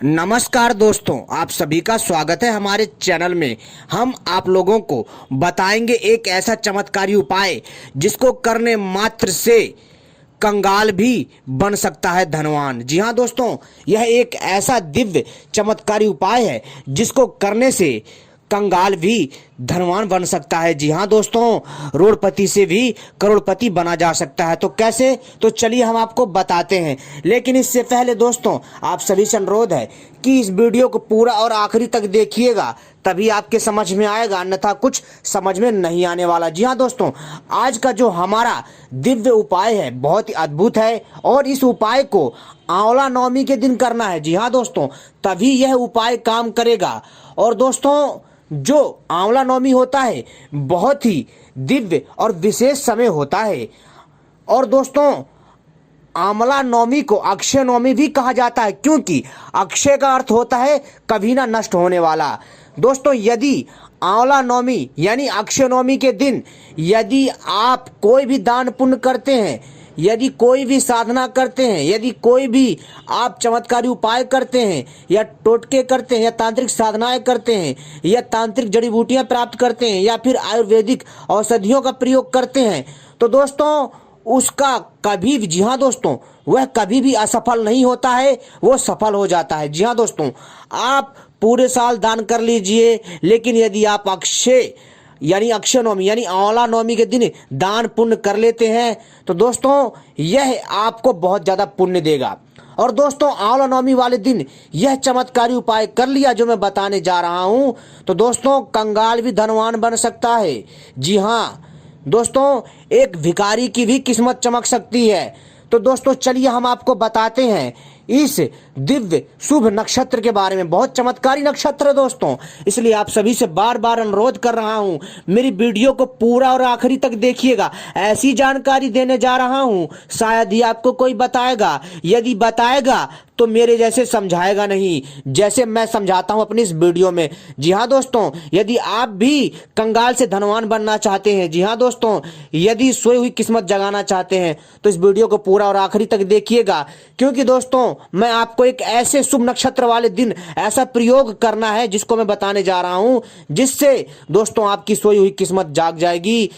नमस्कार दोस्तों, आप सभी का स्वागत है हमारे चैनल में। हम आप लोगों को बताएंगे एक ऐसा चमत्कारी उपाय जिसको करने मात्र से कंगाल भी बन सकता है धनवान। जी हाँ दोस्तों, यह एक ऐसा दिव्य चमत्कारी उपाय है जिसको करने से कंगाल भी धनवान बन सकता है। जी हाँ दोस्तों, रोडपति से भी करोड़पति बना जा सकता है। तो कैसे? तो चलिए हम आपको बताते हैं। लेकिन इससे पहले दोस्तों, आप सभी से अनुरोध है कि इस वीडियो को पूरा और आखिरी तक देखिएगा, तभी आपके समझ में आएगा, अन्यथा कुछ समझ में नहीं आने वाला। जी हाँ दोस्तों, आज का जो हमारा दिव्य उपाय है बहुत ही अद्भुत है और इस उपाय को आंवला नवमी के दिन करना है। जी हाँ दोस्तों, तभी यह उपाय काम करेगा। और दोस्तों, जो आंवला नवमी होता है बहुत ही दिव्य और विशेष समय होता है। और दोस्तों, आंवला नवमी को अक्षय नवमी भी कहा जाता है, क्योंकि अक्षय का अर्थ होता है कभी ना नष्ट होने वाला। दोस्तों, यदि आंवला नवमी यानी अक्षय नवमी के दिन यदि आप कोई भी दान पुण्य करते हैं, यदि कोई भी साधना करते हैं, यदि कोई भी आप चमत्कारी उपाय करते हैं या टोटके करते हैं या तांत्रिक साधनाएं करते हैं या तांत्रिक जड़ी बूटियां प्राप्त करते हैं या फिर आयुर्वेदिक औषधियों का प्रयोग करते हैं, तो दोस्तों उसका कभी भी, जी हाँ दोस्तों, वह कभी भी असफल नहीं होता है, वो सफल हो जाता है। जी हाँ दोस्तों, आप पूरे साल दान कर लीजिए, लेकिन यदि आप अक्षय नवमी यानी आंवला नवमी के दिन दान पुण्य कर लेते हैं तो दोस्तों यह आपको बहुत ज्यादा पुण्य देगा। और दोस्तों, आंवला नवमी वाले दिन यह चमत्कारी उपाय कर लिया जो मैं बताने जा रहा हूं, तो दोस्तों कंगाल भी धनवान बन सकता है। जी हाँ दोस्तों, एक भिखारी की भी किस्मत चमक सकती है। तो दोस्तों चलिए हम आपको बताते हैं इस दिव्य शुभ नक्षत्र के बारे में। बहुत चमत्कारी नक्षत्र है दोस्तों, इसलिए आप सभी से बार बार अनुरोध कर रहा हूं, मेरी वीडियो को पूरा और आखिरी तक देखिएगा। ऐसी जानकारी देने जा रहा हूं शायद ही आपको कोई बताएगा, यदि बताएगा तो मेरे जैसे समझाएगा नहीं, जैसे मैं समझाता हूं अपनी इस वीडियो में। जी हाँ दोस्तों, यदि आप भी कंगाल से धनवान बनना चाहते हैं, जी हाँ दोस्तों, यदि सोई हुई किस्मत जगाना चाहते हैं, तो इस वीडियो को पूरा और आखिरी तक देखिएगा, क्योंकि दोस्तों मैं आपको एक ऐसे शुभ नक्षत्र वाले दिन ऐसा प्रयोग करना है जिसको मैं बताने जा रहा हूं, जिससे दोस्तों आपकी सोई हुई किस्मत जाग जाएगी।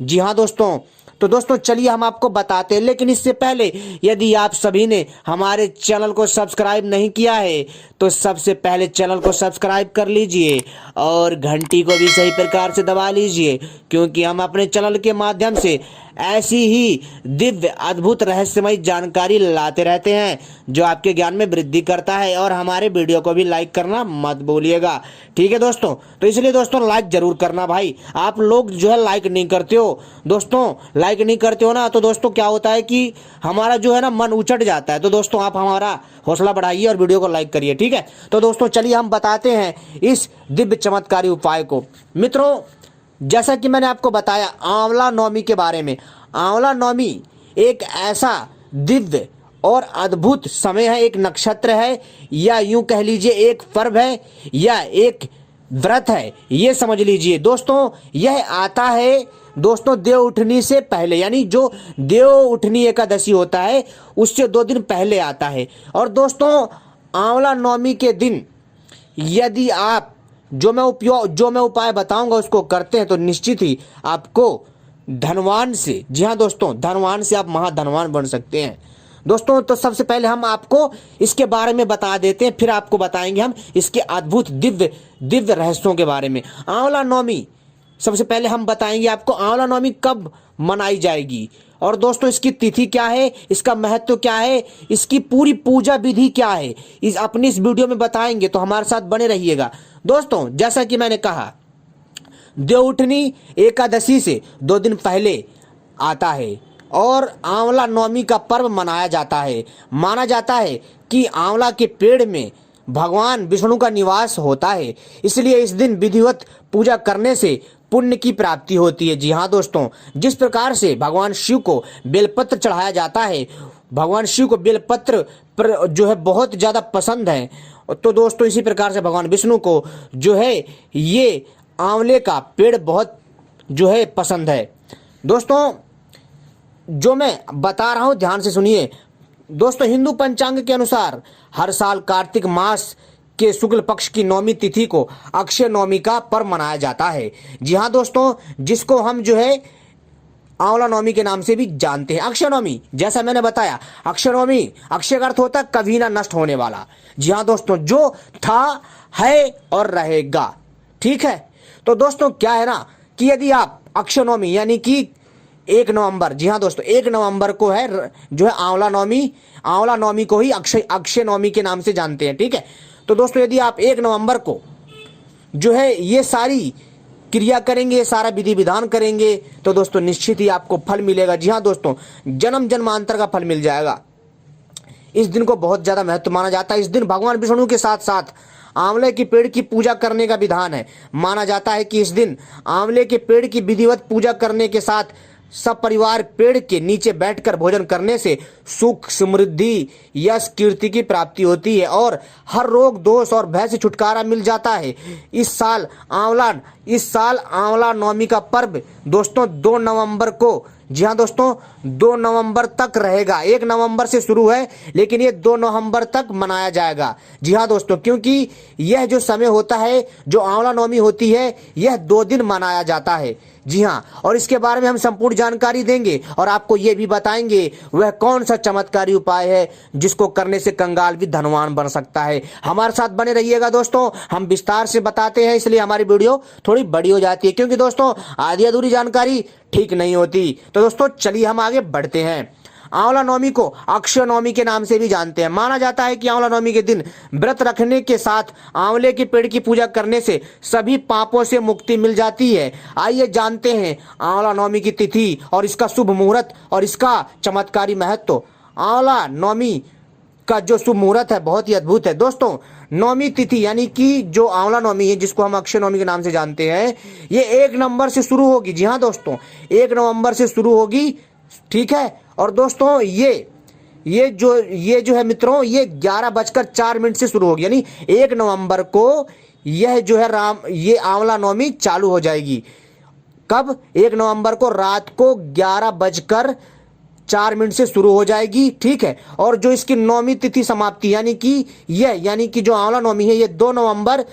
जी हाँ दोस्तों, तो दोस्तों चलिए हम आपको बताते हैं। लेकिन इससे पहले यदि आप सभी ने हमारे चैनल को सब्सक्राइब नहीं किया है तो सबसे पहले चैनल को सब्सक्राइब कर लीजिए और घंटी को भी सही प्रकार से दबा लीजिए, क्योंकि हम अपने चैनल के माध्यम से ऐसी ही दिव्य अद्भुत रहस्यमय जानकारी लाते रहते हैं जो आपके ज्ञान में वृद्धि करता है। और हमारे वीडियो को भी लाइक करना मत भूलिएगा, ठीक है दोस्तों। तो इसलिए दोस्तों लाइक जरूर करना भाई। आप लोग जो है लाइक नहीं करते हो दोस्तों, लाइक नहीं करते हो ना, तो दोस्तों क्या होता है कि हमारा जो है ना मन उचट जाता है। तो दोस्तों आप हमारा हौसला बढ़ाइए और वीडियो को लाइक करिए, ठीक है। तो दोस्तों चलिए हम बताते हैं इस दिव्य चमत्कारी उपाय को। मित्रों, जैसा कि मैंने आपको बताया आंवला नवमी के बारे में, आंवला नवमी एक ऐसा दिव्य और अद्भुत समय है, एक नक्षत्र है, या यूं कह लीजिए एक पर्व है या एक व्रत है, ये समझ लीजिए दोस्तों। यह आता है दोस्तों देव उठनी से पहले, यानी जो देव उठनी एकादशी होता है उससे 2 दिन पहले आता है। और दोस्तों आंवला नवमी के दिन यदि आप जो मैं उपाय बताऊंगा उसको करते हैं तो निश्चित ही आपको धनवान से, जी हाँ दोस्तों, धनवान से आप महाधनवान बन सकते हैं दोस्तों। तो सबसे पहले हम आपको इसके बारे में बता देते हैं, फिर आपको बताएंगे हम इसके अद्भुत दिव्य रहस्यों के बारे में। आंवला नवमी, सबसे पहले हम बताएंगे आपको आंवला नवमी कब मनाई जाएगी, और दोस्तों इसकी तिथि क्या है, इसका महत्व क्या है, इसकी पूरी पूजा विधि क्या है, अपनी इस वीडियो में बताएंगे, तो हमारे साथ बने रहिएगा दोस्तों। जैसा कि मैंने कहा देवउठनी एकादशी से 2 दिन पहले आता है और आंवला नवमी का पर्व मनाया जाता है। माना जाता है कि आंवला के पेड़ में भगवान विष्णु का निवास होता है, इसलिए इस दिन विधिवत पूजा करने से पुण्य की प्राप्ति होती है। जी हाँ दोस्तों, जिस प्रकार से भगवान शिव को बेलपत्र चढ़ाया जाता है, भगवान शिव को बेलपत्र जो है बहुत ज्यादा पसंद है, तो दोस्तों इसी प्रकार से भगवान विष्णु को जो है ये आंवले का पेड़ बहुत जो है पसंद है। दोस्तों जो मैं बता रहा हूं ध्यान से सुनिए, दोस्तों हिंदू पंचांग के अनुसार हर साल कार्तिक मास के शुक्ल पक्ष की नौमी तिथि को अक्षय नवमी का पर्व मनाया जाता है। जी हाँ दोस्तों, जिसको हम जो है आंवला नवमी के नाम से भी जानते हैं। अक्षय नवमी, जैसा मैंने बताया, अक्षय नवमी, अक्षय का अर्थ होता है कभी ना नष्ट होने वाला। जी हाँ दोस्तों, जो था है और रहेगा। ठीक है, तो दोस्तों क्या है ना कि यदि आप अक्षय नवमी यानी कि 1 नवंबर, जी हाँ दोस्तों 1 नवंबर को है जो है आंवला नवमी को ही अक्षय नवमी के नाम से जानते हैं। ठीक है, तो दोस्तों यदि आप 1 नवंबर को जो है ये सारी क्रिया करेंगे, सारा विधि विधान करेंगे, तो दोस्तों निश्चित ही आपको फल मिलेगा। जी हाँ दोस्तों, जन्म जन्मांतर का फल मिल जाएगा। इस दिन को बहुत ज्यादा महत्व माना जाता है। इस दिन भगवान विष्णु के साथ साथ आंवले के पेड़ की पूजा करने का विधान है। माना जाता है कि इस दिन आंवले के पेड़ की विधिवत पूजा करने के साथ सब परिवार पेड़ के नीचे बैठकर भोजन करने से सुख, समृद्धि, यश, कीर्ति की प्राप्ति होती है और हर रोग, दोष और भय से छुटकारा मिल जाता है। इस साल आंवला नवमी का पर्व दोस्तों 2 नवंबर को, जी हाँ दोस्तों 2 नवंबर तक रहेगा। 1 नवंबर से शुरू है लेकिन ये 2 नवंबर तक मनाया जाएगा। जी हाँ दोस्तों, क्योंकि यह जो समय होता है, जो आंवला नवमी होती है, यह 2 दिन मनाया जाता है। जी हाँ, और इसके बारे में हम संपूर्ण जानकारी देंगे और आपको ये भी बताएंगे वह कौन सा चमत्कारी उपाय है जिसको करने से कंगाल भी धनवान बन सकता है। हमारे साथ बने रहिएगा दोस्तों, हम विस्तार से बताते हैं, इसलिए हमारी वीडियो थोड़ी बड़ी हो जाती है, क्योंकि दोस्तों आधी अधूरी जानकारी ठीक नहीं होती। तो दोस्तों चलिए हम आगे बढ़ते हैं। आंवला नवमी को अक्षय नवमी के नाम से भी जानते हैं। माना जाता है कि आंवला नवमी के दिन व्रत रखने के साथ आंवले के पेड़ की पूजा करने से सभी पापों से मुक्ति मिल जाती है। आइए जानते हैं आंवला नवमी की तिथि और इसका शुभ मुहूर्त और इसका चमत्कारी महत्व। आंवला नवमी का जो शुभ मुहूर्त है बहुत ही अद्भुत है। दोस्तों नवमी तिथि यानी कि जो आंवला नवमी है, जिसको हम अक्षय नवमी के नाम से जानते हैं, ये 1 नवंबर से शुरू होगी। जी हाँ दोस्तों, 1 नवंबर से शुरू होगी। ठीक है, और दोस्तों ये जो है मित्रों, ये 11:04 से शुरू होगी, यानी 1 नवंबर को यह जो है ये आंवला नवमी चालू हो जाएगी। कब? 1 नवंबर को रात को 11:04 से शुरू हो जाएगी। ठीक है, और जो इसकी नवमी तिथि समाप्ति यानी कि जो आंवला नवमी है, ये 2 नवंबर,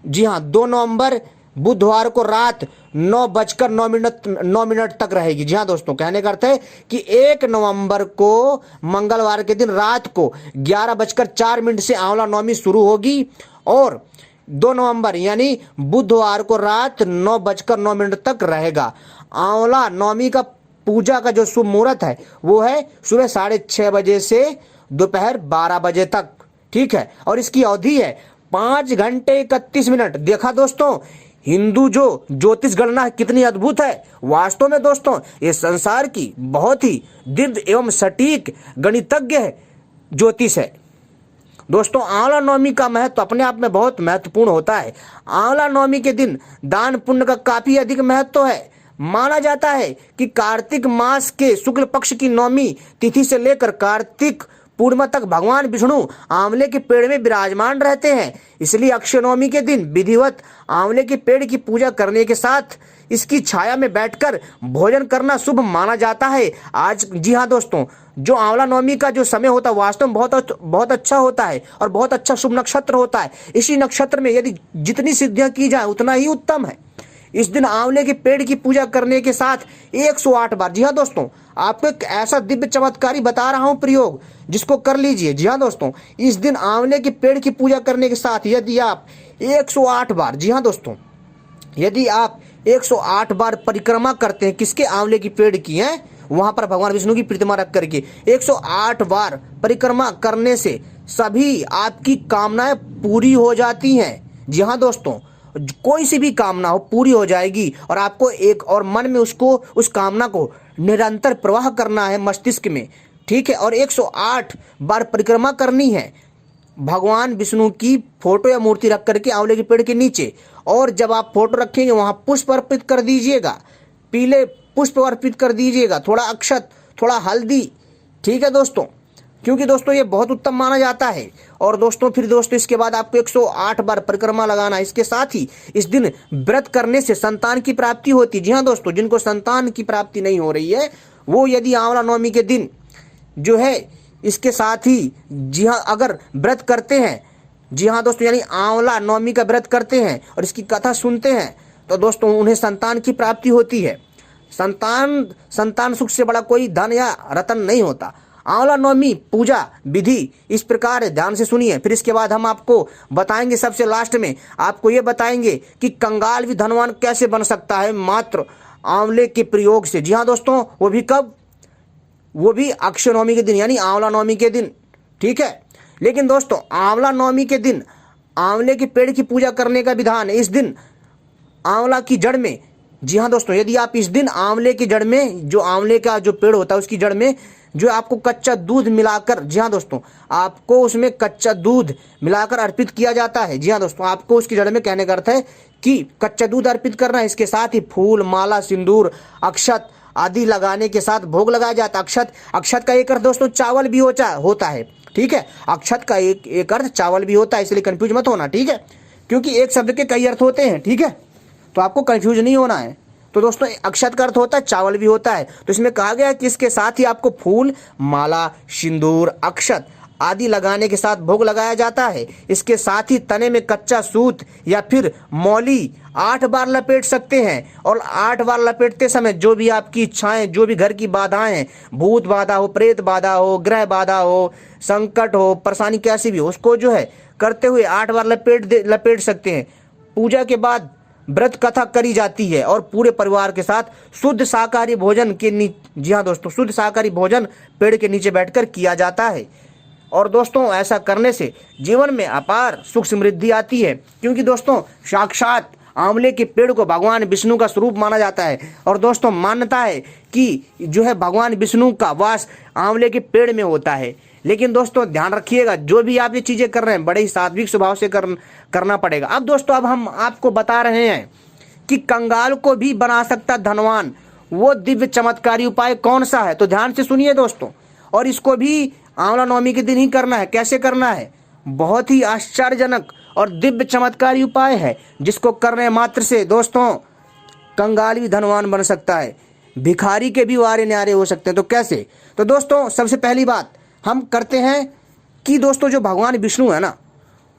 जी हाँ 2 नवंबर बुधवार को रात 9:09 तक रहेगी। जी हाँ दोस्तों, कहने का अर्थ है कि 1 नवंबर को मंगलवार के दिन रात को 11:04 से आंवला नवमी शुरू होगी और 2 नवंबर यानी बुधवार को रात 9:09 तक रहेगा। आंवला नवमी का पूजा का जो शुभ मुहूर्त है वो है सुबह 6:30 बजे से दोपहर 12 बजे तक। ठीक है, और इसकी अवधि है 5 घंटे 31 मिनट। देखा दोस्तों, हिंदू जो ज्योतिष गणना कितनी अद्भुत है। वास्तव में दोस्तों ये संसार की बहुत ही दिव्य एवं सटीक गणितज्ञ ज्योतिष है। दोस्तों आंवला नवमी का महत्व अपने आप में बहुत महत्वपूर्ण होता है। आंवला नवमी के दिन दान पुण्य का काफी अधिक महत्व है। माना जाता है कि कार्तिक मास के शुक्ल पक्ष की नवमी तिथि से लेकर कार्तिक पूर्णिमा तक भगवान विष्णु आंवले के पेड़ में विराजमान रहते हैं। इसलिए अक्षय नवमी के दिन विधिवत आंवले के पेड़ की पूजा करने के साथ इसकी छाया में बैठकर भोजन करना शुभ माना जाता है। आज जी हाँ दोस्तों, जो आंवला नवमी का जो समय होता है वास्तव में बहुत अच्छा होता है और बहुत अच्छा शुभ नक्षत्र होता है। इसी नक्षत्र में यदि जितनी सिद्धियां की जाए उतना ही उत्तम है। इस दिन आंवले के पेड़ की पूजा करने के साथ 108 बार, जी हाँ दोस्तों, आपको एक ऐसा दिव्य चमत्कारी बता रहा हूं प्रयोग, जिसको कर लीजिए। जी हाँ दोस्तों, इस दिन आंवले के पेड़ की पूजा करने के साथ यदि आप 108 बार, जी हाँ दोस्तों, यदि आप 108 बार परिक्रमा करते हैं, किसके? आंवले की पेड़ की है, वहां पर भगवान विष्णु की प्रतिमा रख करके 108 बार परिक्रमा करने से सभी आपकी कामनाएं पूरी हो जाती हैं। जी हाँ दोस्तों, कोई सी भी कामना हो पूरी हो जाएगी और आपको एक और मन में उस कामना को निरंतर प्रवाह करना है मस्तिष्क में। ठीक है, और 108 बार परिक्रमा करनी है भगवान विष्णु की फोटो या मूर्ति रख करके आंवले के पेड़ के नीचे। और जब आप फोटो रखेंगे वहां पुष्प अर्पित कर दीजिएगा, पीले पुष्प अर्पित कर दीजिएगा, थोड़ा अक्षत, थोड़ा हल्दी। ठीक है दोस्तों, क्योंकि दोस्तों ये बहुत उत्तम माना जाता है। और दोस्तों फिर दोस्तों इसके बाद आपको 108 बार परिक्रमा लगाना। इसके साथ ही इस दिन व्रत करने से संतान की प्राप्ति होती है। जी हाँ दोस्तों, जिनको संतान की प्राप्ति नहीं हो रही है वो यदि आंवला नवमी के दिन जो है इसके साथ ही जी हाँ, अगर व्रत करते हैं, जी हाँ दोस्तों, यानी आंवला नवमी का व्रत करते हैं और इसकी कथा सुनते हैं तो दोस्तों उन्हें संतान की प्राप्ति होती है। संतान सुख से बड़ा कोई धन या रतन नहीं होता। आंवला नवमी पूजा विधि इस प्रकार है, ध्यान से सुनिए। फिर इसके बाद हम आपको बताएंगे, सबसे लास्ट में आपको ये बताएंगे कि कंगाल भी धनवान कैसे बन सकता है मात्र आंवले के प्रयोग से। जी हाँ दोस्तों, वो भी कब? वो भी अक्षय नवमी के दिन, यानी आंवला नवमी के दिन, ठीक है। लेकिन दोस्तों आंवला नवमी के दिन आंवले के पेड़ की पूजा करने का विधान है। इस दिन आंवला की जड़ में, जी हाँ दोस्तों, यदि आप इस दिन आंवले की जड़ में, जो आंवले का जो पेड़ होता है उसकी जड़ में जो आपको कच्चा दूध मिलाकर, जी हाँ दोस्तों, आपको उसमें कच्चा दूध मिलाकर अर्पित किया जाता है। जी हाँ दोस्तों, आपको उसकी जड़ में कहने का अर्थ है कि कच्चा दूध अर्पित करना है। इसके साथ ही फूल, माला, सिंदूर, अक्षत आदि लगाने के साथ भोग लगाया जाता है। अक्षत का एक अर्थ दोस्तों चावल भी होता है, ठीक है। अक्षत का एक अर्थ चावल भी होता है, इसलिए कंफ्यूज मत होना, ठीक है, क्योंकि एक शब्द के कई अर्थ होते हैं, ठीक है, तो आपको कंफ्यूज नहीं होना है। तो दोस्तों अक्षत का अर्थ होता है चावल भी होता है, तो इसमें कहा गया कि इसके साथ ही आपको फूल, माला, सिंदूर, अक्षत आदि लगाने के साथ भोग लगाया जाता है। इसके साथ ही तने में कच्चा सूत या फिर मौली 8 बार लपेट सकते हैं, और 8 बार लपेटते समय जो भी आपकी इच्छाएं, जो भी घर की बाधाएं हैं, भूत बाधा हो, प्रेत बाधा हो, ग्रह बाधा हो, संकट हो, परेशानी कैसी भी हो, उसको जो है करते हुए 8 बार लपेट सकते हैं। पूजा के बाद व्रत कथा करी जाती है और पूरे परिवार के साथ शुद्ध शाकाहारी भोजन के जी हाँ दोस्तों, शुद्ध शाकाहारी भोजन पेड़ के नीचे बैठकर किया जाता है। और दोस्तों ऐसा करने से जीवन में अपार सुख समृद्धि आती है, क्योंकि दोस्तों साक्षात आंवले के पेड़ को भगवान विष्णु का स्वरूप माना जाता है। और दोस्तों मान्यता है कि जो है भगवान विष्णु का वास आंवले के पेड़ में होता है। लेकिन दोस्तों ध्यान रखिएगा, जो भी आप ये चीजें कर रहे हैं बड़े ही सात्विक स्वभाव से करना पड़ेगा। अब दोस्तों अब हम आपको बता रहे हैं कि कंगाल को भी बना सकता धनवान वो दिव्य चमत्कारी उपाय कौन सा है, तो ध्यान से सुनिए दोस्तों। और इसको भी आंवला नवमी के दिन ही करना है। कैसे करना है? बहुत ही आश्चर्यजनक और दिव्य चमत्कारी उपाय है, जिसको करने मात्र से दोस्तों कंगाल भी धनवान बन सकता है, भिखारी के भी वारे न्यारे हो सकते हैं। तो कैसे? तो दोस्तों सबसे पहली बात हम करते हैं कि दोस्तों जो भगवान विष्णु है ना,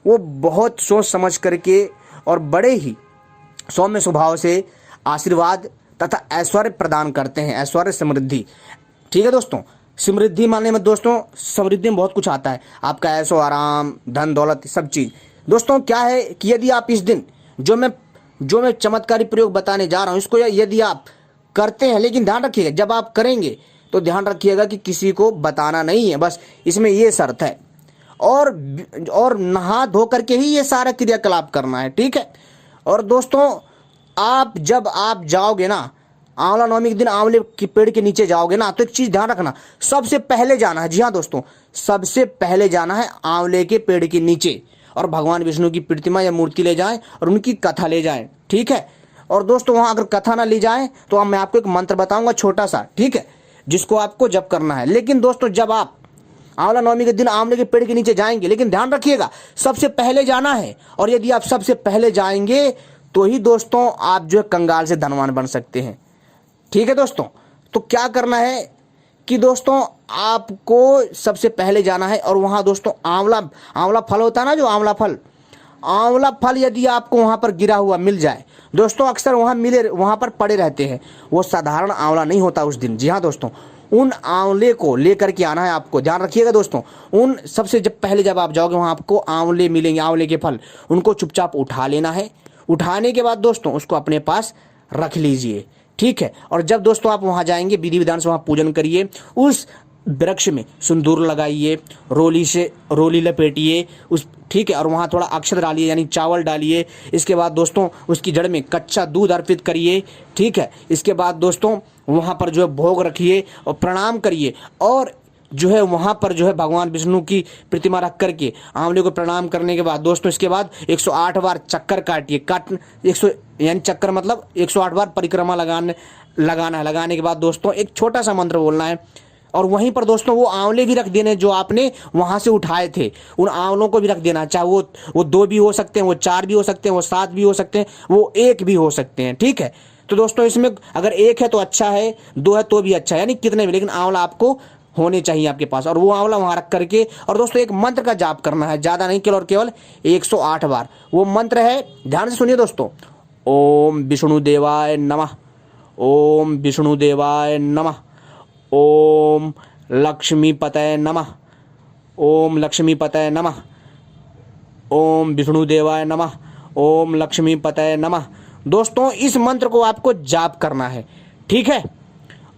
वो बहुत सोच समझ करके और बड़े ही सौम्य स्वभाव से आशीर्वाद तथा ऐश्वर्य प्रदान करते हैं, ऐश्वर्य समृद्धि, ठीक है दोस्तों। समृद्धि मानने में दोस्तों समृद्धि में बहुत कुछ आता है, आपका ऐशो आराम, धन दौलत, सब चीज। दोस्तों क्या है कि यदि आप इस दिन जो मैं चमत्कारी प्रयोग बताने जा रहा हूं, इसको यदि आप करते हैं, लेकिन ध्यान रखिएगा जब आप करेंगे तो ध्यान रखिएगा कि किसी को बताना नहीं है, बस इसमें ये शर्त है। और नहा धो करके ही ये सारा क्रियाकलाप करना है, ठीक है। और दोस्तों जब आप जाओगे ना आंवला नवमी के दिन आंवले के पेड़ के नीचे जाओगे ना, तो एक चीज ध्यान रखना, सबसे पहले जाना है, जी हाँ दोस्तों, सबसे पहले जाना है आंवले के पेड़ के नीचे और भगवान विष्णु की प्रतिमा या मूर्ति ले जाएं और उनकी कथा ले जाएं, ठीक है। और दोस्तों वहां अगर कथा ना ले जाएं तो मैं आपको एक मंत्र बताऊंगा छोटा सा, ठीक है, जिसको आपको जप करना है। लेकिन दोस्तों जब आप आंवला नवमी के दिन आंवले के पेड़ के नीचे जाएंगे, लेकिन ध्यान रखिएगा सबसे पहले जाना है, और यदि आप सबसे पहले जाएंगे तो ही दोस्तों आप जो है कंगाल से धनवान बन सकते हैं, ठीक है दोस्तों। तो क्या करना है कि दोस्तों आपको सबसे पहले जाना है और वहां दोस्तों आंवला फल होता है ना, जो आंवला फल यदि आपको वहां पर गिरा हुआ मिल जाए, दोस्तों अक्सर वहां पर पड़े रहते हैं, वो साधारण आंवला नहीं होता उस दिन, जी हाँ दोस्तों, उन आंवले को लेकर के आना है आपको। ध्यान रखिएगा दोस्तों, जब आप जाओगे वहां आपको आंवले मिलेंगे, आंवले के फल, उनको चुपचाप उठा लेना है। उठाने के बाद दोस्तों उसको अपने पास रख लीजिए, ठीक है। और जब दोस्तों आप वहां जाएंगे विधि विधान से वहां पूजन करिए, उस वृक्ष में सिंदूर लगाइए, रोली लपेटिए उस, ठीक है, और वहां थोड़ा अक्षत डालिए यानी चावल डालिए। इसके बाद दोस्तों उसकी जड़ में कच्चा दूध अर्पित करिए, ठीक है। इसके बाद दोस्तों वहां पर जो है भोग रखिए और प्रणाम करिए, और जो है वहां पर जो है भगवान विष्णु की प्रतिमा रख करके आंवले को प्रणाम करने के बाद दोस्तों इसके बाद 108 बार चक्कर काटिए। 100 यानी चक्कर मतलब 108 बार परिक्रमा लगाना है। लगाने के बाद दोस्तों एक छोटा सा मंत्र बोलना है, और वहीं पर दोस्तों वो आंवले भी रख देने जो आपने वहां से उठाए थे, उन आंवलों को भी रख देना। चाहे वो 2 भी हो सकते हैं, वो 4 भी हो सकते हैं, वो 7 भी हो सकते हैं, वो 1 भी हो सकते हैं, ठीक है। तो दोस्तों इसमें अगर 1 है तो अच्छा है, 2 है तो भी अच्छा है, यानी कितने भी, लेकिन आंवला आपको होने चाहिए आपके पास, और वो आंवला वहां रख करके, और दोस्तों एक मंत्र का जाप करना है, ज्यादा नहीं, केवल और केवल 108 बार। वो मंत्र है, ध्यान से सुनिए दोस्तों, ओम विष्णुदेवाय नमः, ओम विष्णुदेवाय नमः, ओम लक्ष्मीपतये नमः, ओम लक्ष्मीपतये नमः, ओम विष्णुदेवाय नमः, ओम लक्ष्मीपतये नमः। दोस्तों इस मंत्र को आपको जाप करना है, ठीक है।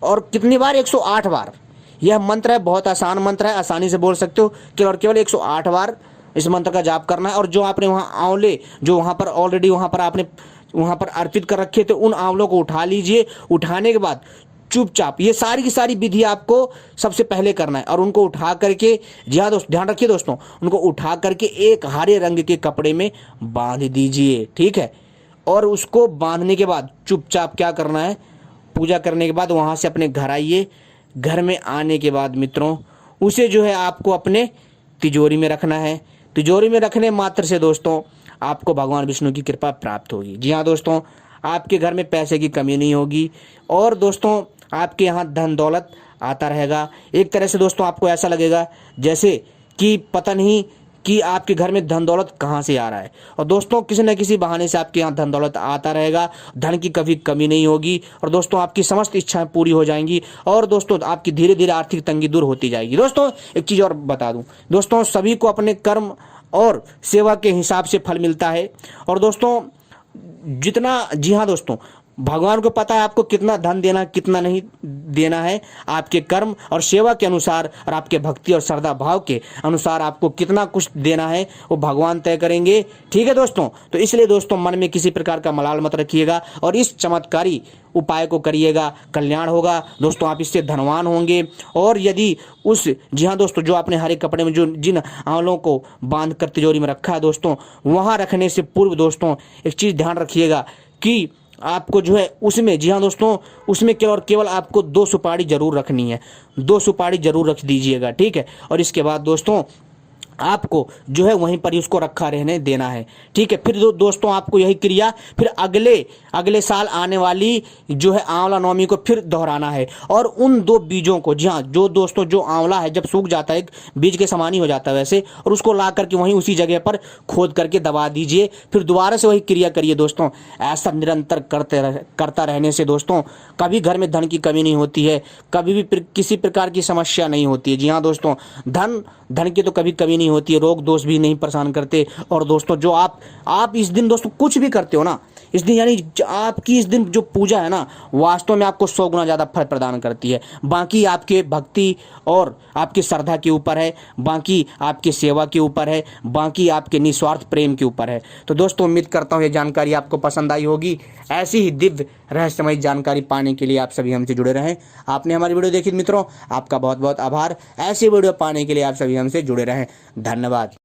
और कितनी बार? 108 बार। यह मंत्र है, बहुत आसान मंत्र है, आसानी से बोल सकते हो। केवल और केवल 108 बार इस मंत्र का जाप करना है। और जो आपने वहाँ आंवले, जो वहाँ पर ऑलरेडी वहाँ पर आपने वहाँ पर अर्पित कर रखे थे, उन आंवलों को उठा लीजिए। उठाने के बाद चुपचाप ये सारी की सारी विधि आपको सबसे पहले करना है, और उनको उठा करके, जी हाँ दोस्त, ध्यान रखिए दोस्तों, उनको उठा करके एक हरे रंग के कपड़े में बांध दीजिए, ठीक है। और उसको बांधने के बाद चुपचाप क्या करना है, पूजा करने के बाद वहाँ से अपने घर आइए। घर में आने के बाद मित्रों उसे जो है आपको अपने तिजोरी में रखना है। तिजोरी में रखने मात्र से दोस्तों आपको भगवान विष्णु की कृपा प्राप्त होगी। जी हाँ दोस्तों, आपके घर में पैसे की कमी नहीं होगी, और दोस्तों आपके यहाँ धन दौलत आता रहेगा। एक तरह से दोस्तों आपको ऐसा लगेगा जैसे कि पता नहीं कि आपके घर में धन दौलत कहाँ से आ रहा है। और दोस्तों किसी न किसी बहाने से आपके यहाँ धन दौलत आता रहेगा, धन की कभी कमी नहीं होगी, और दोस्तों आपकी समस्त इच्छाएं पूरी हो जाएंगी, और दोस्तों आपकी धीरे धीरे आर्थिक तंगी दूर होती जाएगी। दोस्तों एक चीज़ और बता दूं, दोस्तों सभी को अपने कर्म और सेवा के हिसाब से फल मिलता है। और दोस्तों जितना, जी हाँ दोस्तों, भगवान को पता है आपको कितना धन देना, कितना नहीं देना है। आपके कर्म और सेवा के अनुसार, और आपके भक्ति और श्रद्धा भाव के अनुसार आपको कितना कुछ देना है वो भगवान तय करेंगे, ठीक है दोस्तों। तो इसलिए दोस्तों मन में किसी प्रकार का मलाल मत रखिएगा, और इस चमत्कारी उपाय को करिएगा, कल्याण होगा दोस्तों, आप इससे धनवान होंगे। और यदि उस, जी हाँ दोस्तों, जो आपने हरे कपड़े में जो जिन आंवलों को बांध कर तिजोरी में रखा है दोस्तों, वहाँ रखने से पूर्व दोस्तों एक चीज़ ध्यान रखिएगा कि आपको जो है उसमें, जी हाँ दोस्तों, उसमें केवल और केवल आपको 2 सुपारी जरूर रखनी है, 2 सुपारी जरूर रख दीजिएगा, ठीक है। और इसके बाद दोस्तों आपको जो है वहीं पर ही उसको रखा रहने देना है, ठीक है। फिर दोस्तों आपको यही क्रिया फिर अगले साल आने वाली जो है आंवला नवमी को फिर दोहराना है। और उन 2 बीजों को, जी हाँ, जो दोस्तों जो आंवला है जब सूख जाता है, एक बीज के समान ही हो जाता है वैसे, और उसको ला करके वहीं उसी जगह पर खोद करके दबा दीजिए। फिर दोबारा से वही क्रिया करिए दोस्तों। ऐसा निरंतर करता रहने से दोस्तों कभी घर में धन की कमी नहीं होती है, कभी भी किसी प्रकार की समस्या नहीं होती है। जी हाँ दोस्तों, धन की तो कभी कमी नहीं होती है, रोग दोष भी नहीं परेशान करते। और दोस्तों जो आप इस दिन दोस्तों कुछ भी करते हो ना, इस दिन यानी आपकी इस दिन जो पूजा है ना, वास्तव में आपको 100 गुना ज़्यादा फल प्रदान करती है। बाकी आपके भक्ति और आपकी श्रद्धा के ऊपर है, बाकी आपकी सेवा के ऊपर है, बाकी आपके निस्वार्थ प्रेम के ऊपर है। तो दोस्तों उम्मीद करता हूँ ये जानकारी आपको पसंद आई होगी। ऐसी ही दिव्य रहस्यमय जानकारी पाने के लिए आप सभी हमसे जुड़े रहें। आपने हमारी वीडियो देखी मित्रों, आपका बहुत बहुत आभार। ऐसी वीडियो पाने के लिए आप सभी हमसे जुड़े रहें। धन्यवाद।